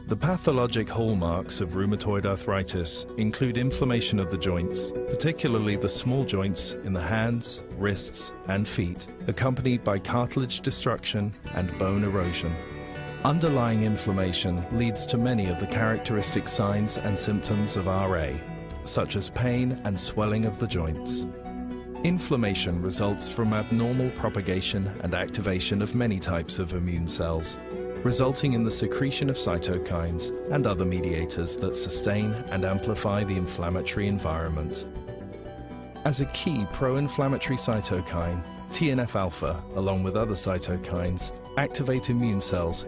The pathologic hallmarks of rheumatoid arthritis include inflammation of the joints, particularly the small joints in the hands, wrists, and feet, accompanied by cartilage destruction and bone erosion. Underlying inflammation leads to many of the characteristic signs and symptoms of RA, such as pain and swelling of the joints. Inflammation results from abnormal propagation and activation of many types of immune cells, resulting in the secretion of cytokines and other mediators that sustain and amplify the inflammatory environment. As a key pro-inflammatory cytokine, TNF-alpha, along with other cytokines, activate immune cells,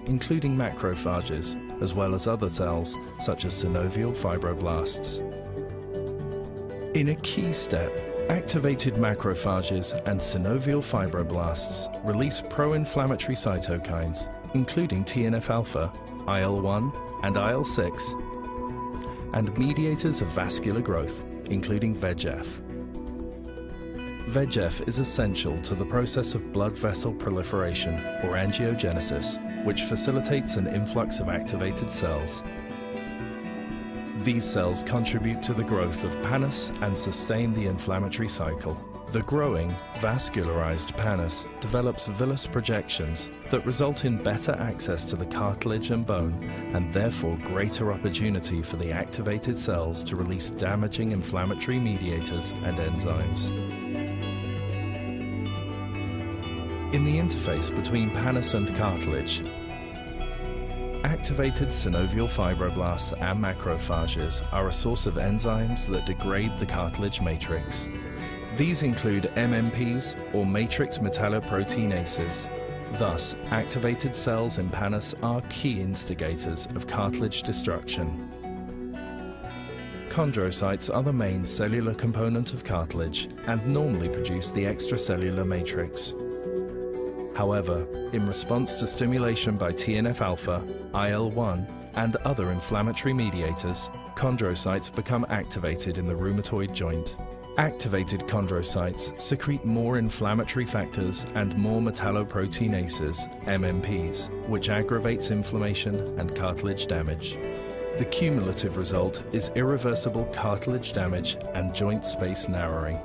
including macrophages, as well as other cells such as synovial fibroblasts. In a key step, activated macrophages and synovial fibroblasts release pro-inflammatory cytokines, including TNF-alpha, IL-1 and IL-6, and mediators of vascular growth, including VEGF. VEGF is essential to the process of blood vessel proliferation, or angiogenesis, which facilitates an influx of activated cells. These cells contribute to the growth of pannus and sustain the inflammatory cycle. The growing, vascularized pannus develops villous projections that result in better access to the cartilage and bone, and therefore greater opportunity for the activated cells to release damaging inflammatory mediators and enzymes. In the interface between pannus and cartilage, activated synovial fibroblasts and macrophages are a source of enzymes that degrade the cartilage matrix. These include MMPs, or matrix metalloproteinases. Thus, activated cells in pannus are key instigators of cartilage destruction. Chondrocytes are the main cellular component of cartilage and normally produce the extracellular matrix. However, in response to stimulation by TNF-alpha, IL-1, and other inflammatory mediators, chondrocytes become activated in the rheumatoid joint. Activated chondrocytes secrete more inflammatory factors and more metalloproteinases, MMPs, which aggravates inflammation and cartilage damage. The cumulative result is irreversible cartilage damage and joint space narrowing.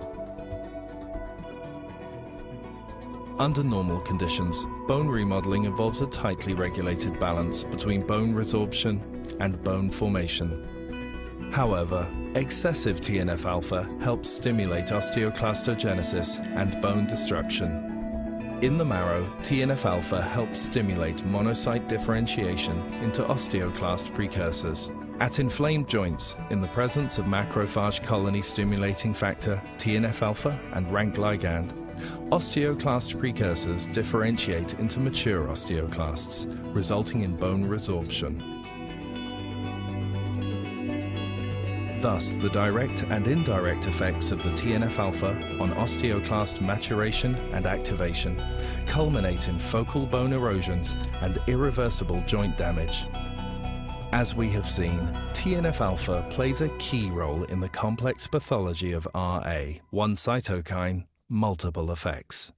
Under normal conditions, bone remodeling involves a tightly regulated balance between bone resorption and bone formation. However, excessive TNF-alpha helps stimulate osteoclastogenesis and bone destruction. In the marrow, TNF-alpha helps stimulate monocyte differentiation into osteoclast precursors. At inflamed joints, in the presence of macrophage colony stimulating factor, TNF-alpha, and rank ligand, osteoclast precursors differentiate into mature osteoclasts, resulting in bone resorption. Thus, the direct and indirect effects of the TNF-alpha on osteoclast maturation and activation culminate in focal bone erosions and irreversible joint damage. As we have seen, TNF-alpha plays a key role in the complex pathology of RA, one cytokine, multiple effects.